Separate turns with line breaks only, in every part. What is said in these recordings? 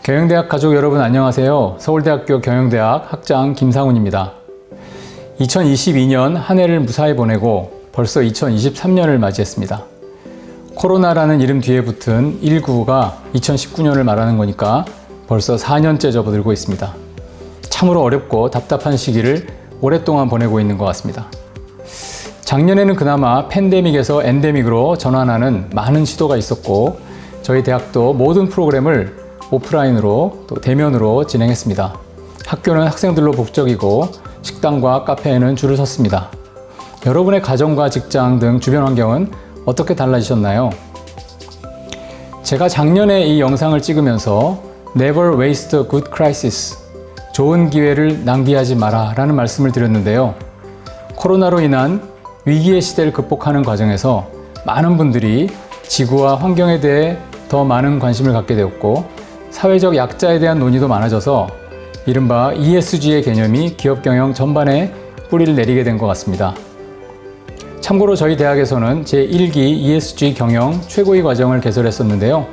경영대학 가족 여러분 안녕하세요. 서울대학교 경영대학 학장 김상훈입니다. 2022년 한 해를 무사히 보내고 벌써 2023년을 맞이했습니다. 코로나라는 이름 뒤에 붙은 19가 2019년을 말하는 거니까 벌써 4년째 접어들고 있습니다. 참으로 어렵고 답답한 시기를 오랫동안 보내고 있는 것 같습니다. 작년에는 그나마 팬데믹에서 엔데믹으로 전환하는 많은 시도가 있었고 저희 대학도 모든 프로그램을 오프라인으로 또 대면으로 진행했습니다. 학교는 학생들로 북적이고 식당과 카페에는 줄을 섰습니다. 여러분의 가정과 직장 등 주변 환경은 어떻게 달라지셨나요? 제가 작년에 이 영상을 찍으면서 Never waste a good crisis, 좋은 기회를 낭비하지 마라 라는 말씀을 드렸는데요. 코로나로 인한 위기의 시대를 극복하는 과정에서 많은 분들이 지구와 환경에 대해 더 많은 관심을 갖게 되었고 사회적 약자에 대한 논의도 많아져서 이른바 ESG의 개념이 기업 경영 전반에 뿌리를 내리게 된 것 같습니다. 참고로 저희 대학에서는 제1기 ESG 경영 최고위 과정을 개설했었는데요.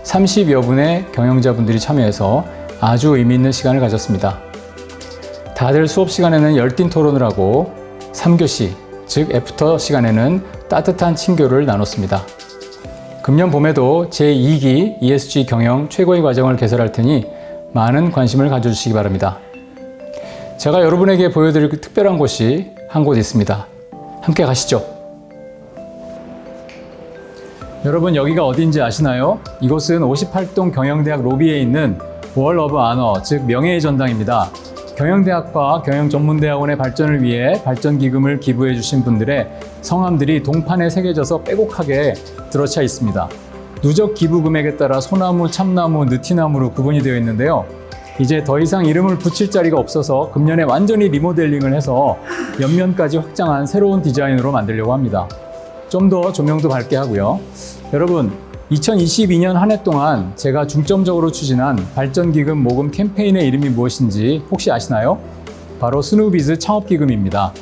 30여 분의 경영자분들이 참여해서 아주 의미 있는 시간을 가졌습니다. 다들 수업 시간에는 열띤 토론을 하고 3교시, 즉 애프터 시간에는 따뜻한 친교를 나눴습니다. 금년 봄에도 제2기 ESG 경영 최고위 과정을 개설할 테니 많은 관심을 가져주시기 바랍니다. 제가 여러분에게 보여드릴 특별한 곳이 한 곳 있습니다. 함께 가시죠. 여러분 여기가 어딘지 아시나요? 이곳은 58동 경영대학 로비에 있는 월 오브 아너, 즉 명예의 전당입니다. 경영대학과 경영전문대학원의 발전을 위해 발전기금을 기부해 주신 분들의 성함들이 동판에 새겨져서 빼곡하게 들어차 있습니다. 누적 기부 금액에 따라 소나무, 참나무, 느티나무로 구분이 되어 있는데요. 이제 더 이상 이름을 붙일 자리가 없어서 금년에 완전히 리모델링을 해서 옆면까지 확장한 새로운 디자인으로 만들려고 합니다. 좀 더 조명도 밝게 하고요. 여러분 2022년 한 해 동안 제가 중점적으로 추진한 발전기금 모금 캠페인의 이름이 무엇인지 혹시 아시나요? 바로 스누비즈 창업기금입니다.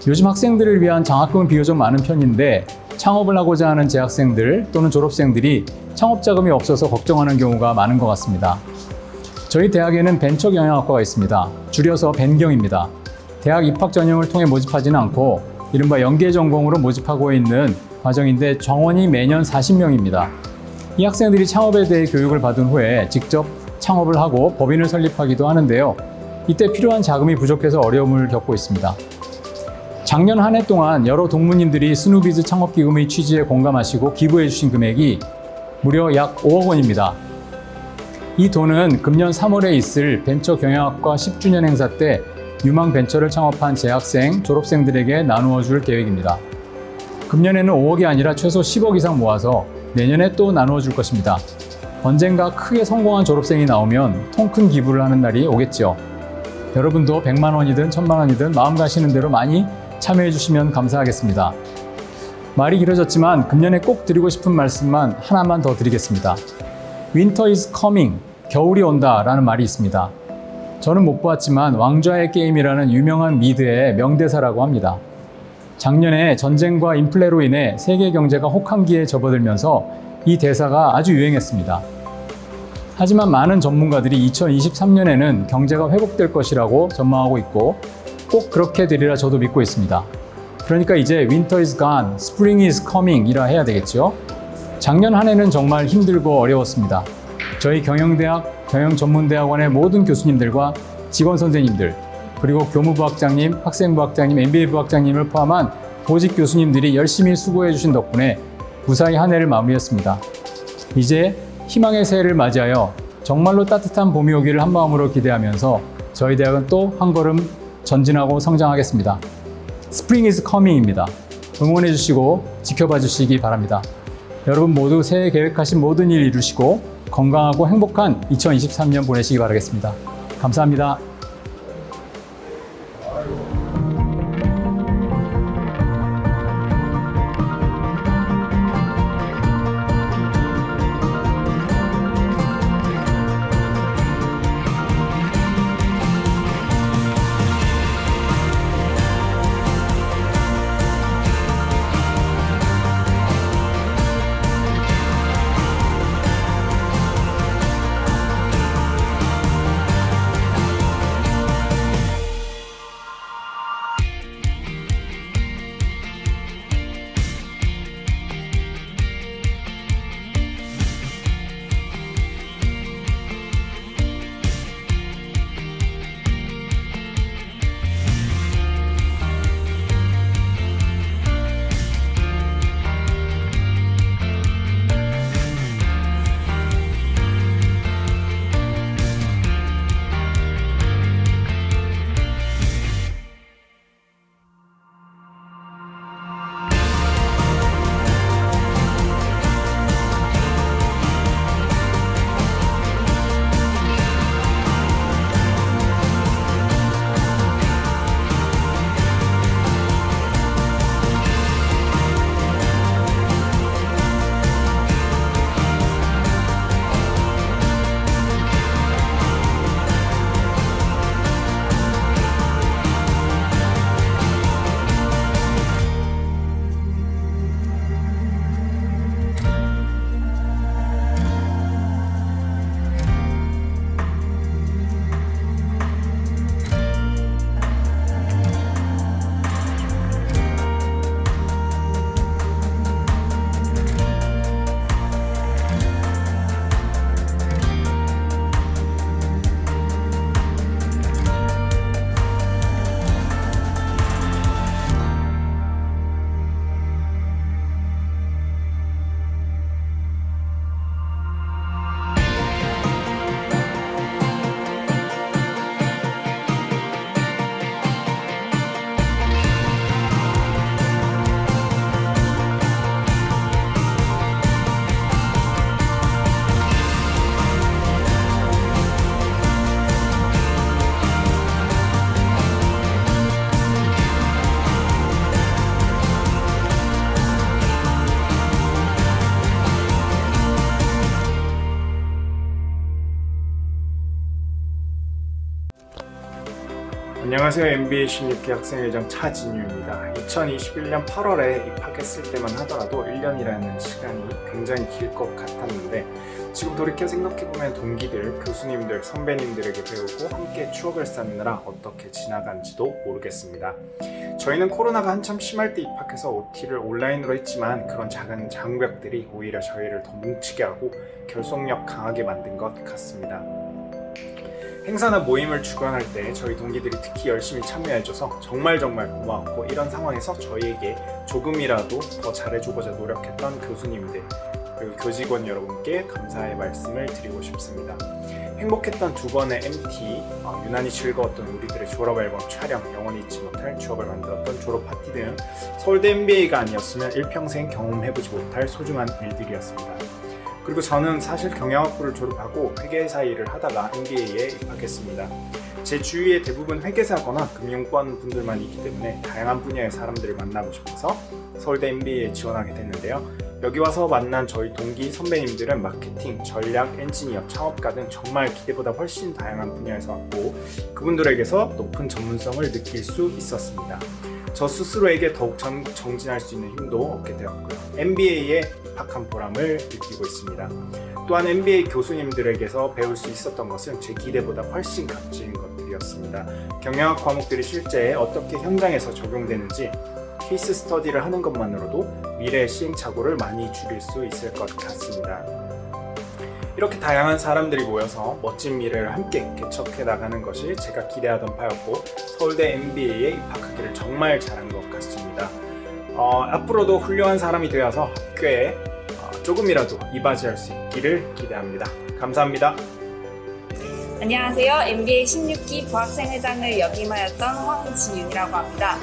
요즘 학생들을 위한 장학금은 비교적 많은 편인데 창업을 하고자 하는 재학생들 또는 졸업생들이 창업자금이 없어서 걱정하는 경우가 많은 것 같습니다. 저희 대학에는 벤처경영학과가 있습니다. 줄여서 벤경입니다. 대학 입학 전형을 통해 모집하지는 않고 이른바 연계 전공으로 모집하고 있는 과정인데 정원이 매년 40명입니다. 이 학생들이 창업에 대해 교육을 받은 후에 직접 창업을 하고 법인을 설립하기도 하는데요. 이때 필요한 자금이 부족해서 어려움을 겪고 있습니다. 작년 한 해 동안 여러 동무님들이 스누비즈 창업기금의 취지에 공감하시고 기부해 주신 금액이 무려 약 5억 원입니다. 이 돈은 금년 3월에 있을 벤처경영학과 10주년 행사 때 유망 벤처를 창업한 재학생, 졸업생들에게 나누어 줄 계획입니다. 금년에는 5억이 아니라 최소 10억 이상 모아서 내년에 또 나누어 줄 것입니다. 언젠가 크게 성공한 졸업생이 나오면 통 큰 기부를 하는 날이 오겠죠. 여러분도 100만 원이든 1000만 원이든 마음 가시는 대로 많이 참여해 주시면 감사하겠습니다. 말이 길어졌지만 금년에 꼭 드리고 싶은 말씀만 하나만 더 드리겠습니다. Winter is coming, 겨울이 온다 라는 말이 있습니다. 저는 못 보았지만 왕좌의 게임이라는 유명한 미드의 명대사라고 합니다. 작년에 전쟁과 인플레로 인해 세계 경제가 혹한기에 접어들면서 이 대사가 아주 유행했습니다. 하지만 많은 전문가들이 2023년에는 경제가 회복될 것이라고 전망하고 있고 꼭 그렇게 되리라 저도 믿고 있습니다. 그러니까 이제 Winter is gone, Spring is coming 이라 해야 되겠죠. 작년 한 해는 정말 힘들고 어려웠습니다. 저희 경영대학, 경영전문대학원의 모든 교수님들과 직원 선생님들, 그리고 교무부 학장님, 학생부 학장님, MBA부 학장님을 포함한 보직 교수님들이 열심히 수고해 주신 덕분에 무사히 한 해를 마무리했습니다. 이제 희망의 새해를 맞이하여 정말로 따뜻한 봄이 오기를 한마음으로 기대하면서 저희 대학은 또 한 걸음 전진하고 성장하겠습니다. Spring is coming입니다. 응원해 주시고 지켜봐 주시기 바랍니다. 여러분 모두 새해 계획하신 모든 일 이루시고 건강하고 행복한 2023년 보내시기 바라겠습니다. 감사합니다.
안녕하세요. MBA 16기 학생회장 차진유입니다. 2021년 8월에 입학했을 때만 하더라도 1년이라는 시간이 굉장히 길 것 같았는데 지금 돌이켜 생각해보면 동기들, 교수님들, 선배님들에게 배우고 함께 추억을 쌓느라 어떻게 지나간지도 모르겠습니다. 저희는 코로나가 한참 심할 때 입학해서 OT를 온라인으로 했지만 그런 작은 장벽들이 오히려 저희를 더 뭉치게 하고 결속력 강하게 만든 것 같습니다. 행사나 모임을 주관할 때 저희 동기들이 특히 열심히 참여해줘서 정말 고마웠고, 이런 상황에서 저희에게 조금이라도 더 잘해주고자 노력했던 교수님들 그리고 교직원 여러분께 감사의 말씀을 드리고 싶습니다. 행복했던 두 번의 MT, 유난히 즐거웠던 우리들의 졸업앨범 촬영, 영원히 잊지 못할 추억을 만들었던 졸업 파티 등 서울대 MBA가 아니었으면 일평생 경험해보지 못할 소중한 일들이었습니다. 그리고 저는 사실 경영학부를 졸업하고 회계사 일을 하다가 MBA에 입학했습니다. 제 주위에 대부분 회계사거나 금융권 분들만 있기 때문에 다양한 분야의 사람들을 만나고 싶어서 서울대 MBA에 지원하게 됐는데요. 여기 와서 만난 저희 동기 선배님들은 마케팅, 전략, 엔지니어, 창업가 등 정말 기대보다 훨씬 다양한 분야에서 왔고, 그분들에게서 높은 전문성을 느낄 수 있었습니다. 저 스스로에게 더욱 정진할 수 있는 힘도 얻게 되었고요. MBA에 입학한 보람을 느끼고 있습니다. 또한 MBA 교수님들에게서 배울 수 있었던 것은 제 기대보다 훨씬 값진 것들이었습니다. 경영학 과목들이 실제 어떻게 현장에서 적용되는지 케이스 스터디를 하는 것만으로도 미래의 시행착오를 많이 줄일 수 있을 것 같습니다. 이렇게 다양한 사람들이 모여서 멋진 미래를 함께 개척해 나가는 것이 제가 기대하던 바였고, 서울대 MBA에 입학하기를 정말 잘한 것 같습니다. 앞으로도 훌륭한 사람이 되어서 학교에 조금이라도 이바지할 수 있기를 기대합니다. 감사합니다.
안녕하세요. MBA 16기 부학생회장을 역임하였던 황지윤이라고 합니다.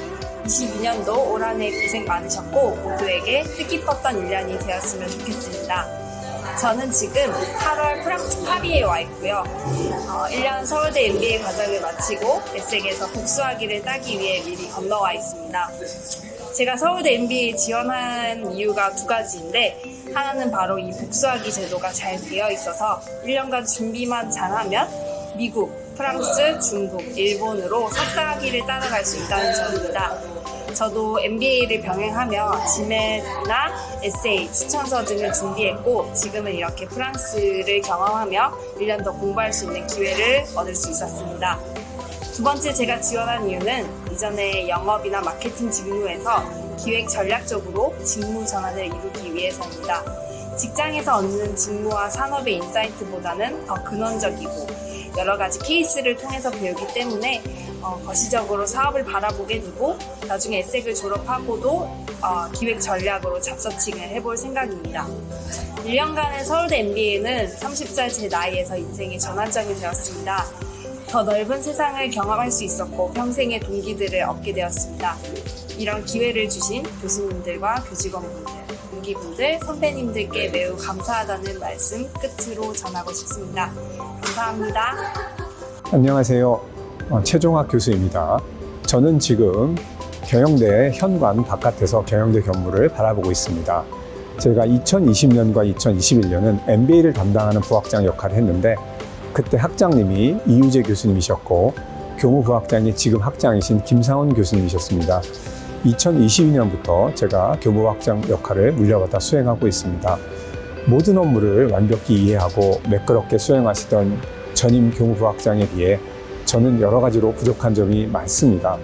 22년도 올 한 해 고생 많으셨고 모두에게 뜻깊었던 1년이 되었으면 좋겠습니다. 저는 지금 8월 프랑스 파리에 와 있고요. 1년 서울대 MBA 과정을 마치고 에섹에서 복수학위를 따기 위해 미리 건너와 있습니다. 제가 서울대 MBA에 지원한 이유가 두 가지인데, 하나는 바로 이 복수학위 제도가 잘 되어 있어서 1년간 준비만 잘하면 미국, 프랑스, 중국, 일본으로 석사학위를 따라갈 수 있다는 점입니다. 저도 MBA를 병행하며 지맷이나 에세이, 추천서 등을 준비했고, 지금은 이렇게 프랑스를 경험하며 1년 더 공부할 수 있는 기회를 얻을 수 있었습니다. 두 번째 제가 지원한 이유는 이전에 영업이나 마케팅 직무에서 기획 전략적으로 직무 전환을 이루기 위해서입니다. 직장에서 얻는 직무와 산업의 인사이트보다는 더 근원적이고 여러 가지 케이스를 통해서 배우기 때문에 거시적으로 사업을 바라보게 되고, 나중에 에섹을 졸업하고도 기획 전략으로 잡서칭을 해볼 생각입니다. 1년간의 서울대 MBA는 30살 제 나이에서 인생의 전환점이 되었습니다. 더 넓은 세상을 경험할 수 있었고 평생의 동기들을 얻게 되었습니다. 이런 기회를 주신 교수님들과 교직원분들, 동기분들, 선배님들께 매우 감사하다는 말씀 끝으로 전하고 싶습니다. 감사합니다.
안녕하세요. 최종학 교수입니다. 저는 지금 경영대 현관 바깥에서 경영대 견물을 바라보고 있습니다. 제가 2020년과 2021년은 MBA를 담당하는 부학장 역할을 했는데, 그때 학장님이 이유재 교수님이셨고 교무부학장이 지금 학장이신 김상훈 교수님이셨습니다. 2022년부터 제가 교무부학장 역할을 물려받아 수행하고 있습니다. 모든 업무를 완벽히 이해하고 매끄럽게 수행하시던 전임 교무부학장에 비해 저는 여러 가지로 부족한 점이 많습니다.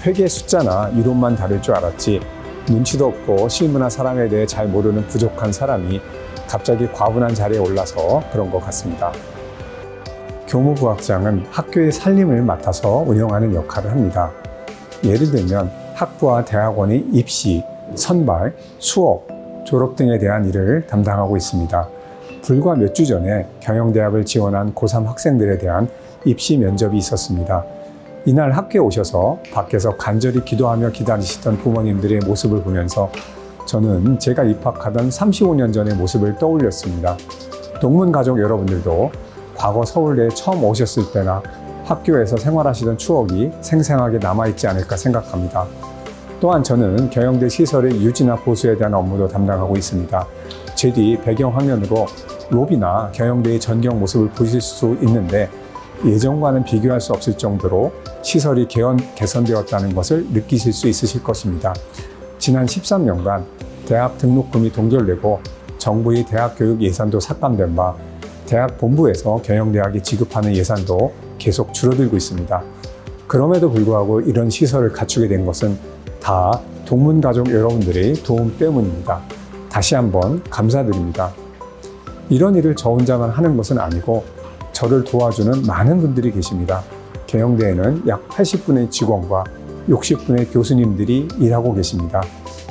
회계 숫자나 이론만 다룰 줄 알았지 눈치도 없고 실무나 사람에 대해 잘 모르는 부족한 사람이 갑자기 과분한 자리에 올라서 그런 것 같습니다. 교무부학장은 학교의 살림을 맡아서 운영하는 역할을 합니다. 예를 들면 학부와 대학원의 입시, 선발, 수업, 졸업 등에 대한 일을 담당하고 있습니다. 불과 몇 주 전에 경영대학을 지원한 고3 학생들에 대한 입시 면접이 있었습니다. 이날 학교에 오셔서 밖에서 간절히 기도하며 기다리시던 부모님들의 모습을 보면서 저는 제가 입학하던 35년 전의 모습을 떠올렸습니다. 동문 가족 여러분들도 과거 서울대에 처음 오셨을 때나 학교에서 생활하시던 추억이 생생하게 남아있지 않을까 생각합니다. 또한 저는 경영대 시설의 유지나 보수에 대한 업무도 담당하고 있습니다. 제 뒤 배경 화면으로 로비나 경영대의 전경 모습을 보실 수 있는데, 예전과는 비교할 수 없을 정도로 시설이 개선되었다는 것을 느끼실 수 있으실 것입니다. 지난 13년간 대학 등록금이 동결되고 정부의 대학 교육 예산도 삭감된 바 대학 본부에서 경영대학이 지급하는 예산도 계속 줄어들고 있습니다. 그럼에도 불구하고 이런 시설을 갖추게 된 것은 다 동문가족 여러분들의 도움 때문입니다. 다시 한번 감사드립니다. 이런 일을 저 혼자만 하는 것은 아니고 저를 도와주는 많은 분들이 계십니다. 경영대에는 약 80분의 직원과 60분의 교수님들이 일하고 계십니다.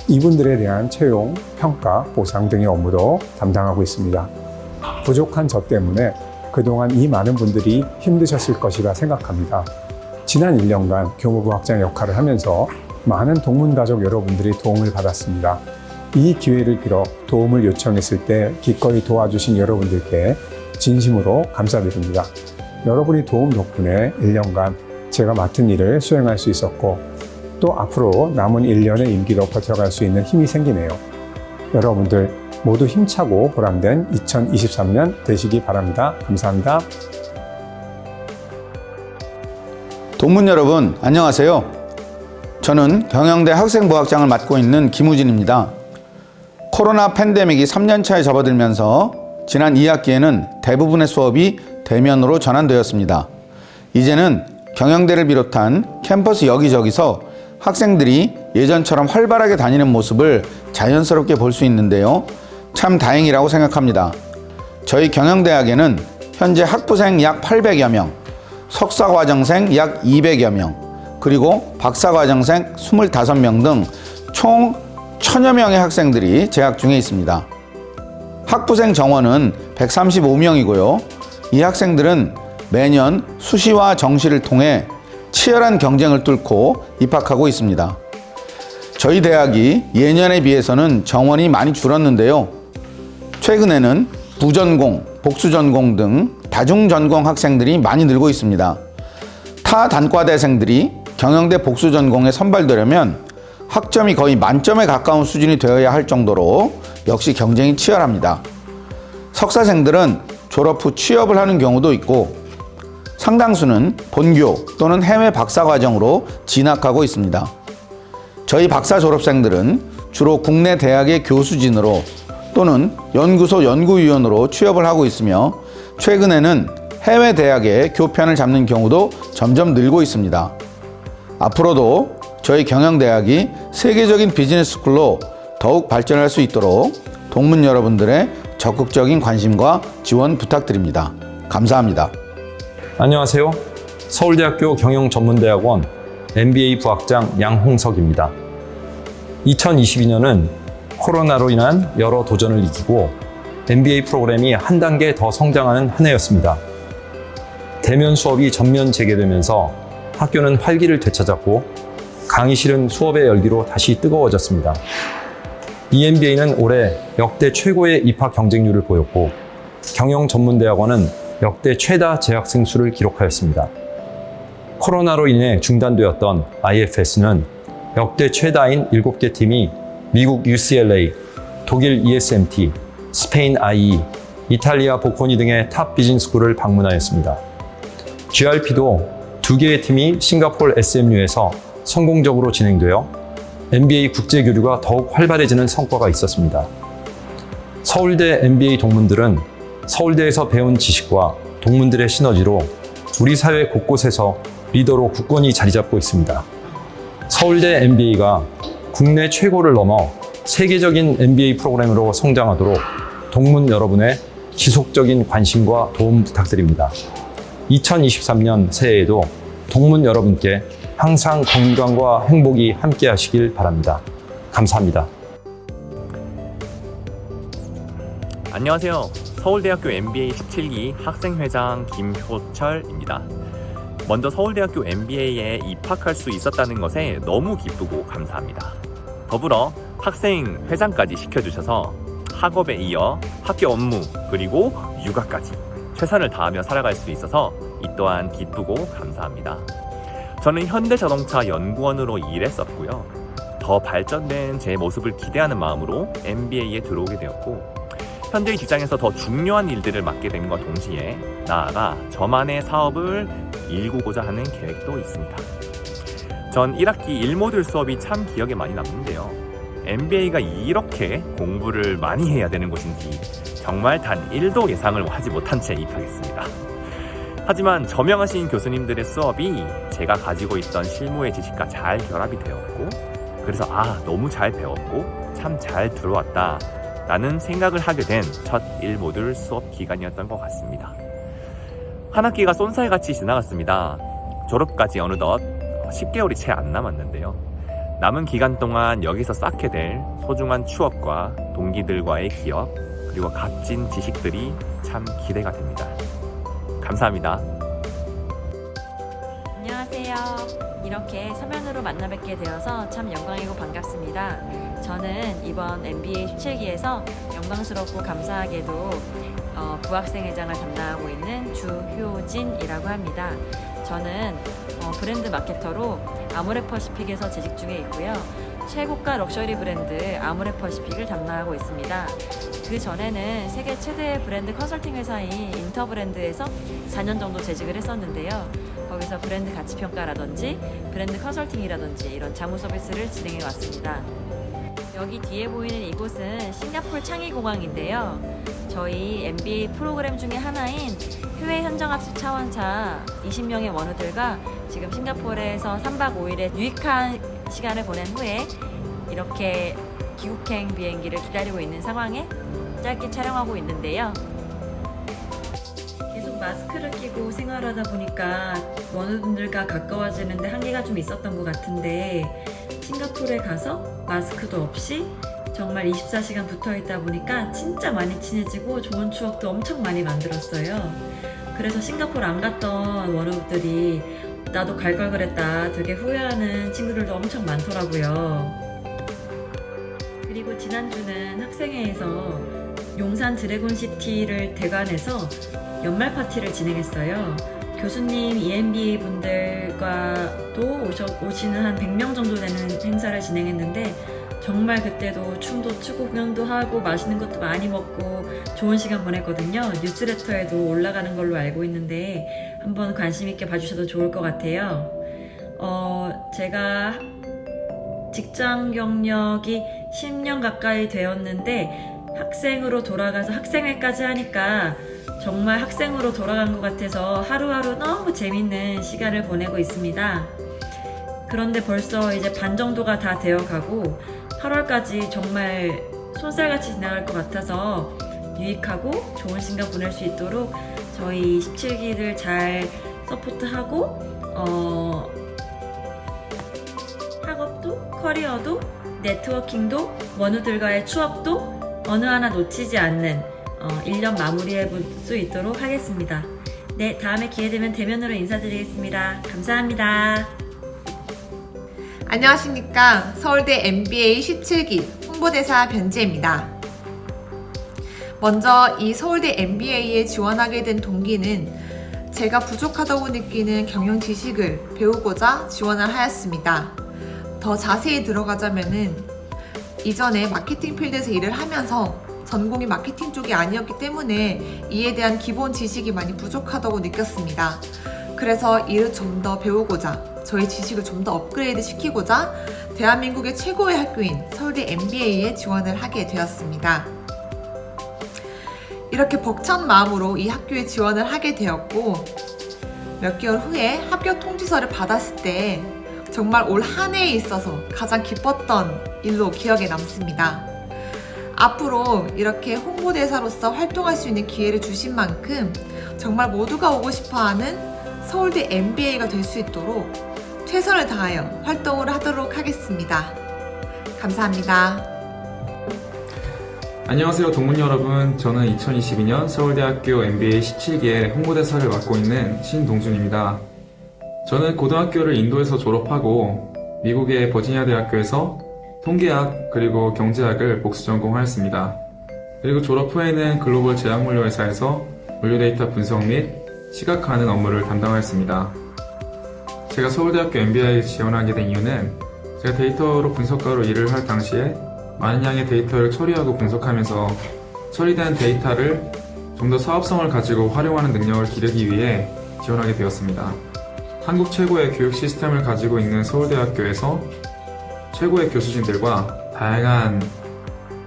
이분들에 대한 채용, 평가, 보상 등의 업무도 담당하고 있습니다. 부족한 저 때문에 그동안 이 많은 분들이 힘드셨을 것이라 생각합니다. 지난 1년간 교무부 학장 역할을 하면서 많은 동문가족 여러분들의 도움을 받았습니다. 이 기회를 빌어 도움을 요청했을 때 기꺼이 도와주신 여러분들께 진심으로 감사드립니다. 여러분의 도움 덕분에 1년간 제가 맡은 일을 수행할 수 있었고 또 앞으로 남은 1년의 임기도 버텨갈 수 있는 힘이 생기네요. 여러분들 모두 힘차고 보람된 2023년 되시기 바랍니다. 감사합니다.
동문 여러분, 안녕하세요. 저는 경영대 학생부학장을 맡고 있는 김우진입니다. 코로나 팬데믹이 3년차에 접어들면서 지난 2학기에는 대부분의 수업이 대면으로 전환되었습니다. 이제는 경영대를 비롯한 캠퍼스 여기저기서 학생들이 예전처럼 활발하게 다니는 모습을 자연스럽게 볼 수 있는데요. 참 다행이라고 생각합니다. 저희 경영대학에는 현재 학부생 약 800여 명, 석사과정생 약 200여 명, 그리고 박사과정생 25명 등 총 1000여 명의 학생들이 재학 중에 있습니다. 학부생 정원은 135명이고요. 이 학생들은 매년 수시와 정시를 통해 치열한 경쟁을 뚫고 입학하고 있습니다. 저희 대학이 예년에 비해서는 정원이 많이 줄었는데요. 최근에는 부전공, 복수전공 등 다중전공 학생들이 많이 늘고 있습니다. 타 단과대생들이 경영대 복수전공에 선발되려면 학점이 거의 만점에 가까운 수준이 되어야 할 정도로 역시 경쟁이 치열합니다. 석사생들은 졸업 후 취업을 하는 경우도 있고 상당수는 본교 또는 해외 박사과정으로 진학하고 있습니다. 저희 박사 졸업생들은 주로 국내 대학의 교수진으로 또는 연구소 연구위원으로 취업을 하고 있으며 최근에는 해외 대학의 교편을 잡는 경우도 점점 늘고 있습니다. 앞으로도 저희 경영대학이 세계적인 비즈니스 스쿨로 더욱 발전할 수 있도록 동문 여러분들의 적극적인 관심과 지원 부탁드립니다. 감사합니다.
안녕하세요. 서울대학교 경영전문대학원 MBA 부학장 양홍석입니다. 2022년은 코로나로 인한 여러 도전을 이기고 MBA 프로그램이 한 단계 더 성장하는 한 해였습니다. 대면 수업이 전면 재개되면서 학교는 활기를 되찾았고 강의실은 수업의 열기로 다시 뜨거워졌습니다. EMBA는 올해 역대 최고의 입학 경쟁률을 보였고 경영전문대학원은 역대 최다 재학생 수를 기록하였습니다. 코로나로 인해 중단되었던 IFS는 역대 최다인 7개 팀이 미국 UCLA, 독일 ESMT, 스페인 IE, 이탈리아 보코니 등의 탑 비즈니스스쿨을 방문하였습니다. GRP도 2개의 팀이 싱가포르 SMU에서 성공적으로 진행되어 MBA 국제교류가 더욱 활발해지는 성과가 있었습니다. 서울대 MBA 동문들은 서울대에서 배운 지식과 동문들의 시너지로 우리 사회 곳곳에서 리더로 굳건히 자리 잡고 있습니다. 서울대 MBA가 국내 최고를 넘어 세계적인 MBA 프로그램으로 성장하도록 동문 여러분의 지속적인 관심과 도움 부탁드립니다. 2023년 새해에도 동문 여러분께 항상 건강과 행복이 함께 하시길 바랍니다. 감사합니다.
안녕하세요. 서울대학교 MBA 17기 학생회장 김효철입니다. 먼저 서울대학교 MBA에 입학할 수 있었다는 것에 너무 기쁘고 감사합니다. 더불어 학생회장까지 시켜주셔서 학업에 이어 학교 업무 그리고 육아까지 최선을 다하며 살아갈 수 있어서 이 또한 기쁘고 감사합니다. 저는 현대자동차 연구원으로 일했었고요. 더 발전된 제 모습을 기대하는 마음으로 MBA에 들어오게 되었고 현재의 직장에서 더 중요한 일들을 맡게 됨과 동시에 나아가 저만의 사업을 일구고자 하는 계획도 있습니다. 전 1학기 1모듈 수업이 참 기억에 많이 남는데요. MBA가 이렇게 공부를 많이 해야 되는 곳인지 정말 단 1도 예상을 하지 못한 채 입학했습니다. 하지만 저명하신 교수님들의 수업이 제가 가지고 있던 실무의 지식과 잘 결합이 되었고, 그래서 너무 잘 배웠고 참 잘 들어왔다 라는 생각을 하게 된 첫 1모듈 수업 기간이었던 것 같습니다. 한 학기가 쏜살같이 지나갔습니다. 졸업까지 어느덧 10개월이 채 안 남았는데요. 남은 기간 동안 여기서 쌓게 될 소중한 추억과 동기들과의 기억, 그리고 값진 지식들이 참 기대가 됩니다. 감사합니다.
안녕하세요. 이렇게 서면으로 만나 뵙게 되어서 참 영광이고 반갑습니다. 저는 이번 MBA 17기에서 영광스럽고 감사하게도 부학생회장을 담당하고 있는 주효진이라고 합니다. 저는 브랜드 마케터로 아모레퍼시픽에서 재직 중에 있고요. 최고가 럭셔리 브랜드 아모레퍼시픽을 담당하고 있습니다. 그 전에는 세계 최대의 브랜드 컨설팅 회사인 인터브랜드에서 4년 정도 재직을 했었는데요. 거기서 브랜드 가치평가라든지 브랜드 컨설팅이라든지 이런 자무 서비스를 진행해 왔습니다. 여기 뒤에 보이는 이곳은 싱가포르 창의공항인데요. 저희 MBA 프로그램 중에 하나인 해외 현장학습 차원차 20명의 원우들과 지금 싱가포르에서 3박 5일의 유익한 시간을 보낸 후에 이렇게 귀국행 비행기를 기다리고 있는 상황에 짧게 촬영하고 있는데요. 계속 마스크를 끼고 생활하다 보니까 원우분들과 가까워지는데 한계가 좀 있었던 것 같은데, 싱가포르에 가서 마스크도 없이 정말 24시간 붙어 있다 보니까 진짜 많이 친해지고 좋은 추억도 엄청 많이 만들었어요. 그래서 싱가포르 안 갔던 원우들이 나도 갈 걸 그랬다 되게 후회하는 친구들도 엄청 많더라고요. 그리고 지난주는 학생회에서 용산 드래곤시티를 대관해서 연말 파티를 진행했어요. 교수님, EMBA 분들과도 오시는 한 100명 정도 되는 행사를 진행했는데, 정말 그때도 춤도 추고 공연도 하고 맛있는 것도 많이 먹고 좋은 시간 보냈거든요. 뉴스레터에도 올라가는 걸로 알고 있는데 한번 관심 있게 봐주셔도 좋을 것 같아요. 제가 직장 경력이 10년 가까이 되었는데 학생으로 돌아가서 학생회까지 하니까 정말 학생으로 돌아간 것 같아서 하루하루 너무 재밌는 시간을 보내고 있습니다. 그런데 벌써 이제 반 정도가 다 되어가고 8월까지 정말 손살같이 지나갈 것 같아서 유익하고 좋은 시간 보낼 수 있도록 저희 17기들 잘 서포트하고 학업도 커리어도 네트워킹도 원우들과의 추억도 어느 하나 놓치지 않는 1년 마무리해 볼 수 있도록 하겠습니다. 네, 다음에 기회 되면 대면으로 인사드리겠습니다. 감사합니다.
안녕하십니까. 서울대 MBA 17기 홍보대사 변지혜입니다. 먼저 이 서울대 MBA에 지원하게 된 동기는 제가 부족하다고 느끼는 경영 지식을 배우고자 지원을 하였습니다. 더 자세히 들어가자면은 이전에 마케팅 필드에서 일을 하면서 전공이 마케팅 쪽이 아니었기 때문에 이에 대한 기본 지식이 많이 부족하다고 느꼈습니다. 그래서 이를 좀 더 배우고자, 저희 지식을 좀 더 업그레이드 시키고자 대한민국의 최고의 학교인 서울대 MBA에 지원을 하게 되었습니다. 이렇게 벅찬 마음으로 이 학교에 지원을 하게 되었고, 몇 개월 후에 합격 통지서를 받았을 때 정말 올 한 해에 있어서 가장 기뻤던 일로 기억에 남습니다. 앞으로 이렇게 홍보대사로서 활동할 수 있는 기회를 주신 만큼 정말 모두가 오고 싶어하는 서울대 MBA가 될 수 있도록 최선을 다하여 활동을 하도록 하겠습니다. 감사합니다.
안녕하세요 동문 여러분. 저는 2022년 서울대학교 MBA 17기의 홍보대사를 맡고 있는 신동준입니다. 저는 고등학교를 인도에서 졸업하고 미국의 버지니아 대학교에서 통계학 그리고 경제학을 복수 전공하였습니다. 그리고 졸업 후에는 글로벌 제약물류 회사에서 물류 데이터 분석 및 시각화하는 업무를 담당하였습니다. 제가 서울대학교 MBA에 지원하게 된 이유는 제가 데이터로 분석가로 일을 할 당시에 많은 양의 데이터를 처리하고 분석하면서 처리된 데이터를 좀 더 사업성을 가지고 활용하는 능력을 기르기 위해 지원하게 되었습니다. 한국 최고의 교육 시스템을 가지고 있는 서울대학교에서 최고의 교수진들과 다양한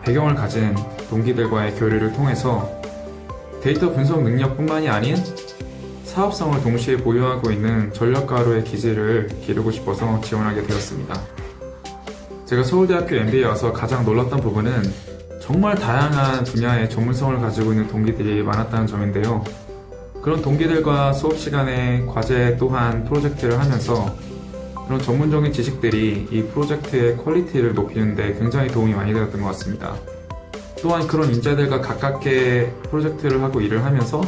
배경을 가진 동기들과의 교류를 통해서 데이터 분석 능력뿐만이 아닌 사업성을 동시에 보유하고 있는 전력가루의 기질을 기르고 싶어서 지원하게 되었습니다. 제가 서울대학교 MBA에 와서 가장 놀랐던 부분은 정말 다양한 분야의 전문성을 가지고 있는 동기들이 많았다는 점인데요. 그런 동기들과 수업 시간에 과제 또한 프로젝트를 하면서 그런 전문적인 지식들이 이 프로젝트의 퀄리티를 높이는 데 굉장히 도움이 많이 되었던 것 같습니다. 또한 그런 인재들과 가깝게 프로젝트를 하고 일을 하면서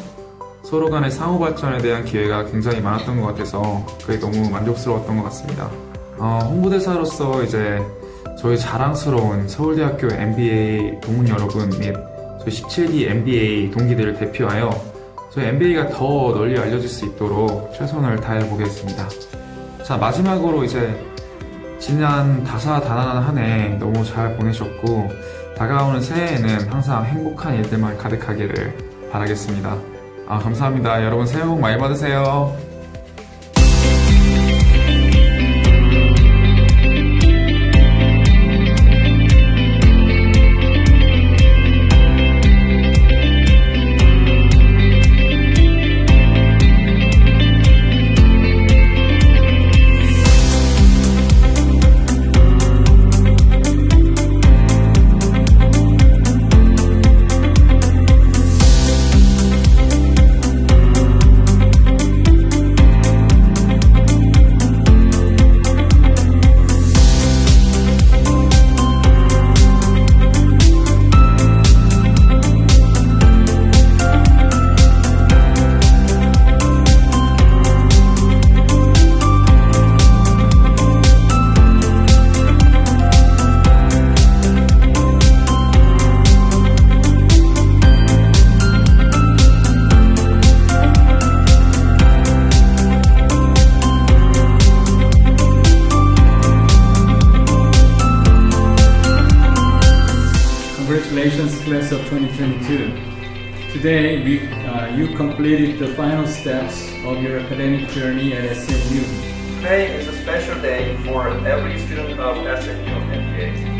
서로 간의 상호 발전에 대한 기회가 굉장히 많았던 것 같아서 그게 너무 만족스러웠던 것 같습니다. 홍보대사로서 이제 저희 자랑스러운 서울대학교 MBA 동문 여러분 및 저희 17기 MBA 동기들을 대표하여 저희 MBA가 더 널리 알려질 수 있도록 최선을 다해 보겠습니다. 자, 마지막으로 이제 지난 다사다난한 한 해 너무 잘 보내셨고 다가오는 새해에는 항상 행복한 일들만 가득하기를 바라겠습니다. 감사합니다. 여러분 새해 복 많이 받으세요.
Congratulations, class of 2022. Today, you completed the final steps of your academic journey at SMU.
Today is a special day for every student of SMU MBA.